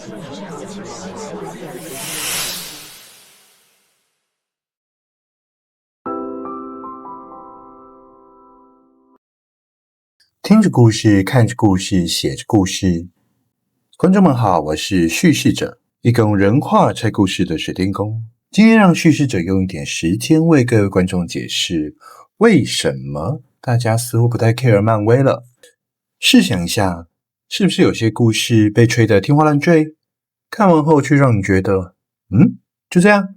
听着故事，看着故事，写着故事。观众们好，我是叙事者，一个用人话拆故事的水电工。今天让叙事者用一点时间为各位观众解释，为什么大家似乎不太 care 漫威了。试想一下，是不是有些故事被吹得天花乱坠，看完后却让你觉得就这样？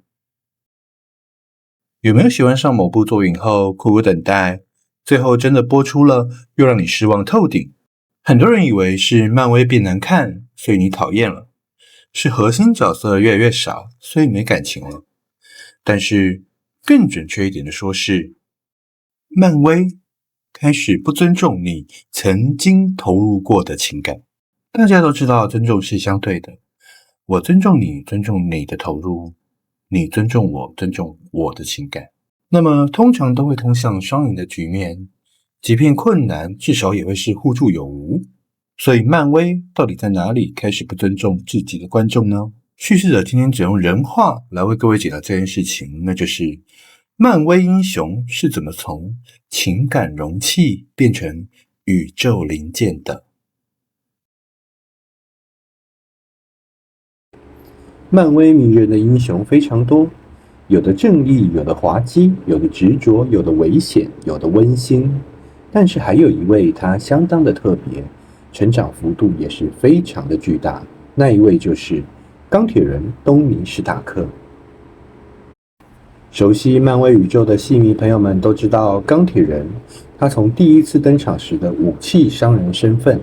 有没有喜欢上某部作品后苦苦等待，最后真的播出了，又让你失望透顶？很多人以为是漫威变难看，所以你讨厌了，是核心角色越来越少，所以没感情了。但是更准确一点的说是，漫威开始不尊重你曾经投入过的情感。大家都知道尊重是相对的，我尊重你，尊重你的投入，你尊重我，尊重我的情感。那么通常都会通向双赢的局面，即便困难，至少也会是互助有无。所以漫威到底在哪里开始不尊重自己的观众呢？叙事者今天只用人话来为各位解答这件事情，那就是漫威英雄是怎么从情感容器变成宇宙零件的。漫威迷人的英雄非常多，有的正义，有的滑稽，有的执着，有的危险，有的温馨。但是还有一位他相当的特别，成长幅度也是非常的巨大，那一位就是钢铁人东尼史塔克。熟悉漫威宇宙的戏迷朋友们都知道，钢铁人他从第一次登场时的武器商人身份，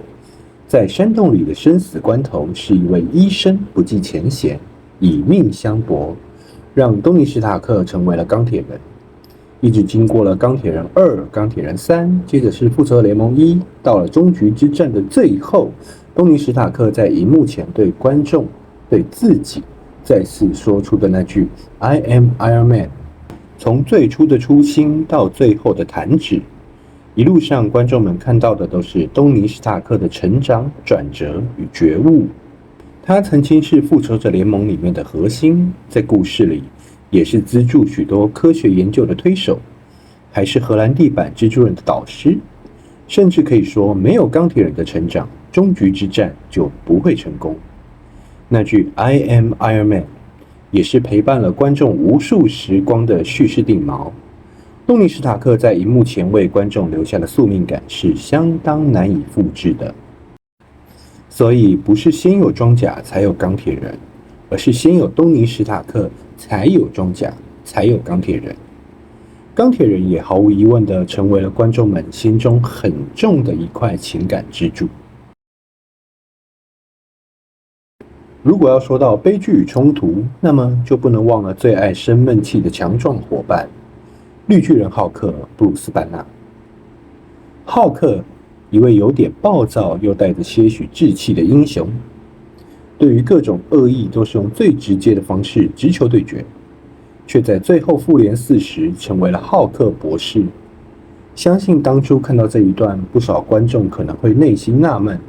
在山洞里的生死关头是一位医生不计前嫌，以命相搏，让东尼史塔克成为了钢铁人。一直经过了钢铁人2、钢铁人3，接着是复仇者联盟1，到了终局之战的最后，东尼史塔克在荧幕前对观众、对自己再次说出的那句 "I am Iron Man"， 从最初的初心到最后的弹指，一路上观众们看到的都是东尼史塔克的成长、转折与觉悟。他曾经是复仇者联盟里面的核心，在故事里也是资助许多科学研究的推手，还是荷兰弟版蜘蛛人的导师，甚至可以说没有钢铁人的成长，终局之战就不会成功。那句 I am Iron Man 也是陪伴了观众无数时光的蓄势定锚。东尼史塔克在荧幕前为观众留下的宿命感是相当难以复制的。所以不是先有装甲才有钢铁人，而是先有东尼史塔克才有装甲，才有钢铁人。钢铁人也毫无疑问地成为了观众们心中很重的一块情感支柱。如果要说到悲剧与冲突，那么就不能忘了最爱生闷气的强壮伙伴绿巨人浩克布鲁斯·班纳。浩克，一位有点暴躁又带着些许志气的英雄，对于各种恶意都是用最直接的方式直球对决，却在最后复联4时成为了浩克博士。相信当初看到这一段，不少观众可能会内心纳闷，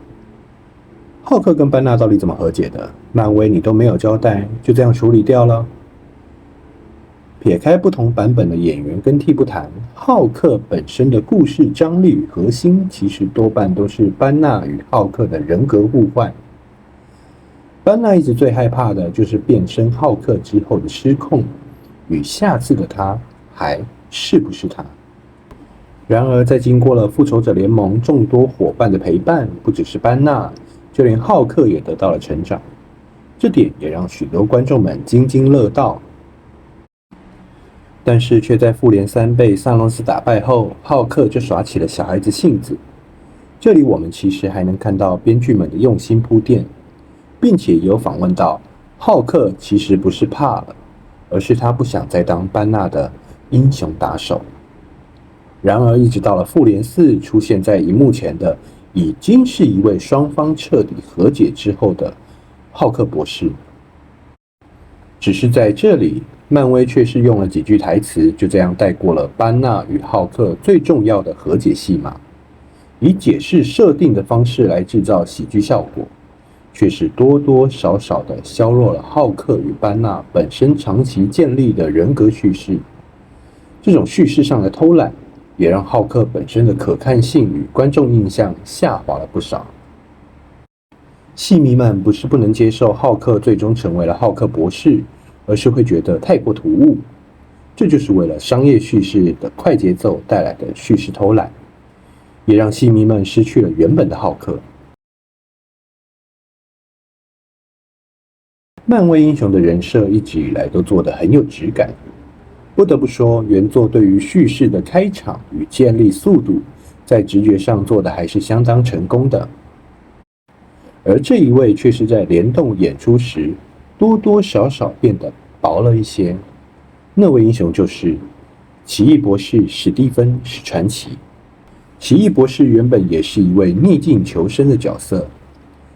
浩克跟班纳到底怎么和解的？漫威你都没有交代，就这样处理掉了？撇开不同版本的演员跟替不谈，浩克本身的故事张力与核心，其实多半都是班纳与浩克的人格互换。班纳一直最害怕的就是变身浩克之后的失控，与下次的他还是不是他。然而在经过了复仇者联盟众多伙伴的陪伴，不只是班纳，就连浩克也得到了成长，这点也让许多观众们津津乐道。但是却在复联3被萨诺斯打败后，浩克就耍起了小孩子性子。这里我们其实还能看到编剧们的用心铺垫，并且也有访问到浩克其实不是怕了，而是他不想再当班纳的英雄打手。然而一直到了复联4出现在荧幕前的，已经是一位双方彻底和解之后的浩克博士。只是在这里，漫威却是用了几句台词，就这样带过了班纳与浩克最重要的和解戏码，以解释设定的方式来制造喜剧效果，却是多多少少的削弱了浩克与班纳本身长期建立的人格叙事。这种叙事上的偷懒，也让浩克本身的可看性与观众印象下滑了不少。戏迷们不是不能接受浩克最终成为了浩克博士，而是会觉得太过突兀。这就是为了商业叙事的快节奏带来的叙事偷懒，也让戏迷们失去了原本的浩克。漫威英雄的人设一直以来都做得很有质感，不得不说，原作对于叙事的开场与建立速度，在直觉上做的还是相当成功的。而这一位却是在联动演出时，多多少少变得薄了一些。那位英雄就是奇异博士史蒂芬·史传奇。奇异博士原本也是一位逆境求生的角色。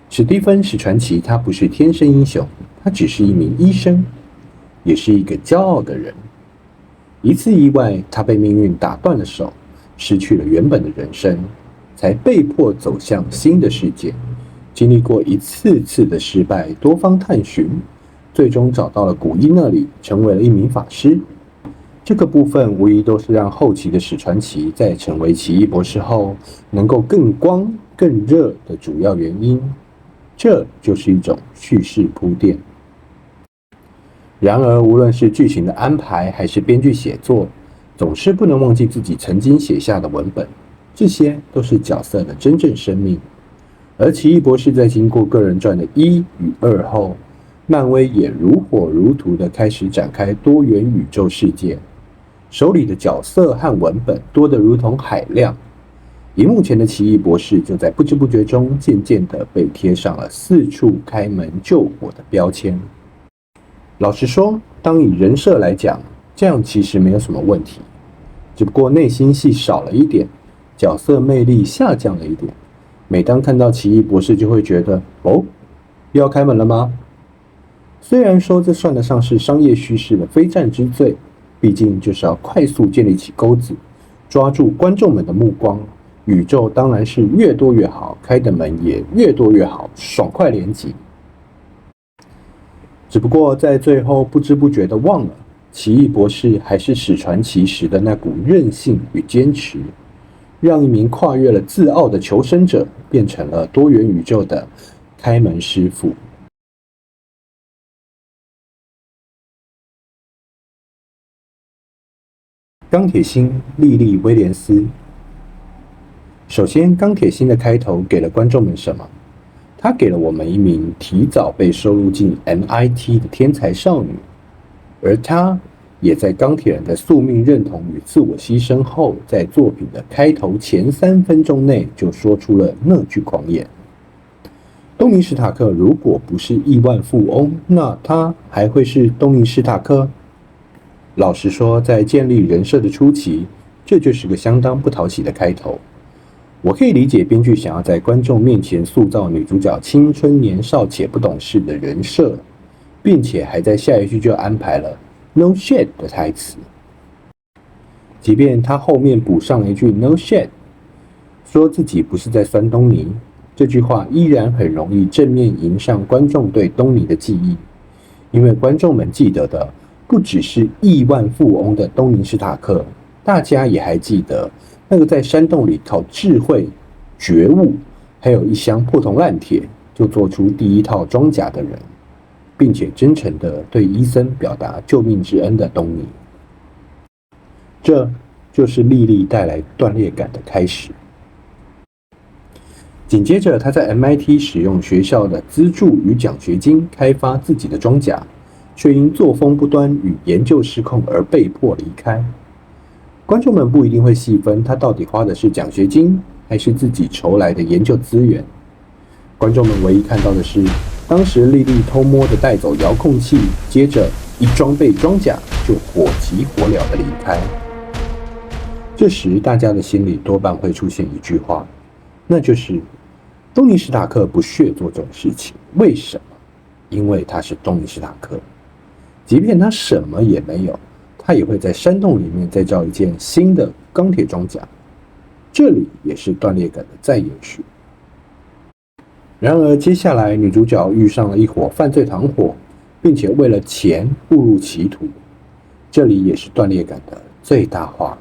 史蒂芬·史传奇他不是天生英雄，他只是一名医生，也是一个骄傲的人。一次意外，他被命运打断了手，失去了原本的人生，才被迫走向新的世界。经历过一次次的失败，多方探寻，最终找到了古一那里，成为了一名法师。这个部分无疑都是让后期的史传奇在成为奇异博士后，能够更光更热的主要原因。这就是一种叙事铺垫。然而，无论是剧情的安排，还是编剧写作，总是不能忘记自己曾经写下的文本，这些都是角色的真正生命。而奇异博士在经过个人传的1与2后，漫威也如火如荼地开始展开多元宇宙世界，手里的角色和文本多得如同海量。荧幕前的奇异博士就在不知不觉中渐渐地被贴上了四处开门救火的标签。老实说，当以人设来讲，这样其实没有什么问题，只不过内心戏少了一点，角色魅力下降了一点。每当看到奇异博士，就会觉得哦，又要开门了吗？虽然说这算得上是商业叙事的非战之罪，毕竟就是要快速建立起钩子，抓住观众们的目光。宇宙当然是越多越好，开的门也越多越好，爽快连击。只不过在最后不知不觉地忘了，奇异博士还是史传奇时的那股韧性与坚持，让一名跨越了自傲的求生者变成了多元宇宙的开门师傅。钢铁心莉莉·威廉斯。首先，钢铁心的开头给了观众们什么？他给了我们一名提早被收录进 MIT 的天才少女，而她也在钢铁人的宿命认同与自我牺牲后，在作品的开头前3分钟内就说出了那句狂言。东尼·史塔克如果不是亿万富翁，那他还会是东尼·史塔克？老实说，在建立人设的初期，这就是个相当不讨喜的开头。我可以理解编剧想要在观众面前塑造女主角青春年少且不懂事的人设，并且还在下一句就安排了 "No shit" 的台词。即便他后面补上了一句 "No shit"， 说自己不是在酸东尼，这句话依然很容易正面迎上观众对东尼的记忆，因为观众们记得的不只是亿万富翁的东尼·史塔克，大家也还记得那个在山洞里靠智慧、觉悟，还有一箱破铜烂铁就做出第一套装甲的人，并且真诚地对伊森表达救命之恩的东尼。这就是莉莉带来断裂感的开始。紧接着，他在 MIT 使用学校的资助与奖学金开发自己的装甲，却因作风不端与研究失控而被迫离开。观众们不一定会细分他到底花的是奖学金还是自己筹来的研究资源。观众们唯一看到的是，当时莉莉偷摸地带走遥控器，接着一装备装甲就火急火燎地离开。这时大家的心里多半会出现一句话，那就是东尼·史塔克不屑做这种事情。为什么？因为他是东尼·史塔克，即便他什么也没有，他也会在山洞里面再造一件新的钢铁装甲。这里也是断裂感的再延续。然而，接下来女主角遇上了一伙犯罪团伙，并且为了钱误入歧途。这里也是断裂感的最大化。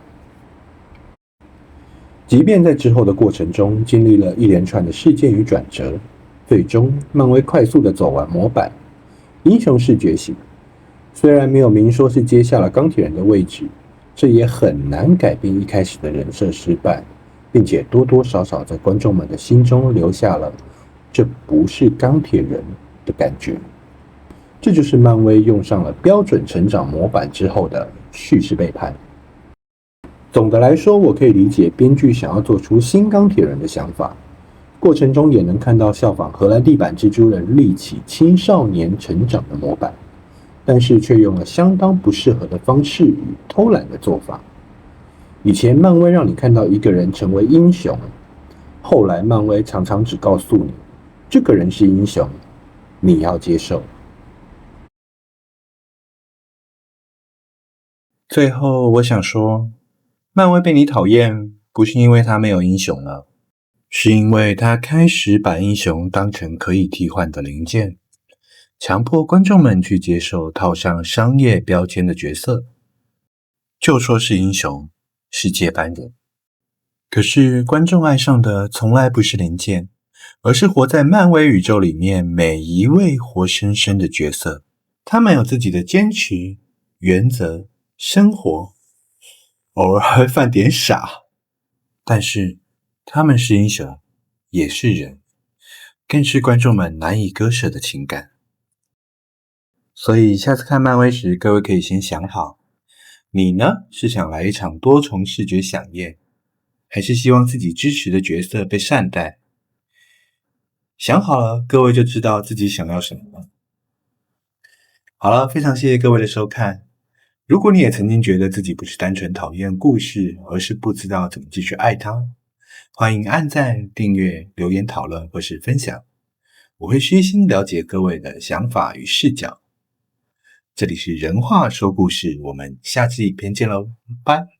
即便在之后的过程中经历了一连串的事件与转折，最终漫威快速的走完模板，英雄式觉醒。虽然没有明说是接下了钢铁人的位置，这也很难改变一开始的人设失败，并且多多少少在观众们的心中留下了这不是钢铁人的感觉。这就是漫威用上了标准成长模板之后的叙事背叛。总的来说，我可以理解编剧想要做出新钢铁人的想法，过程中也能看到效仿荷兰弟版蜘蛛人立起青少年成长的模板，但是却用了相当不适合的方式与偷懒的做法。以前漫威让你看到一个人成为英雄，后来漫威常常只告诉你，这个人是英雄，你要接受。最后，我想说，漫威被你讨厌，不是因为他没有英雄了，是因为他开始把英雄当成可以替换的零件，强迫观众们去接受套上商业标签的角色，就说是英雄，是接班人。可是观众爱上的从来不是零件，而是活在漫威宇宙里面每一位活生生的角色。他们有自己的坚持、原则、生活，偶尔会犯点傻，但是他们是英雄，也是人，更是观众们难以割舍的情感。所以下次看漫威时，各位可以先想好，你呢是想来一场多重视觉飨宴，还是希望自己支持的角色被善待？想好了，各位就知道自己想要什么了。好了，非常谢谢各位的收看。如果你也曾经觉得自己不是单纯讨厌故事，而是不知道怎么继续爱它，欢迎按赞、订阅、留言讨论或是分享，我会虚心了解各位的想法与视角。这里是人话说故事，我们下次影片见喽，拜。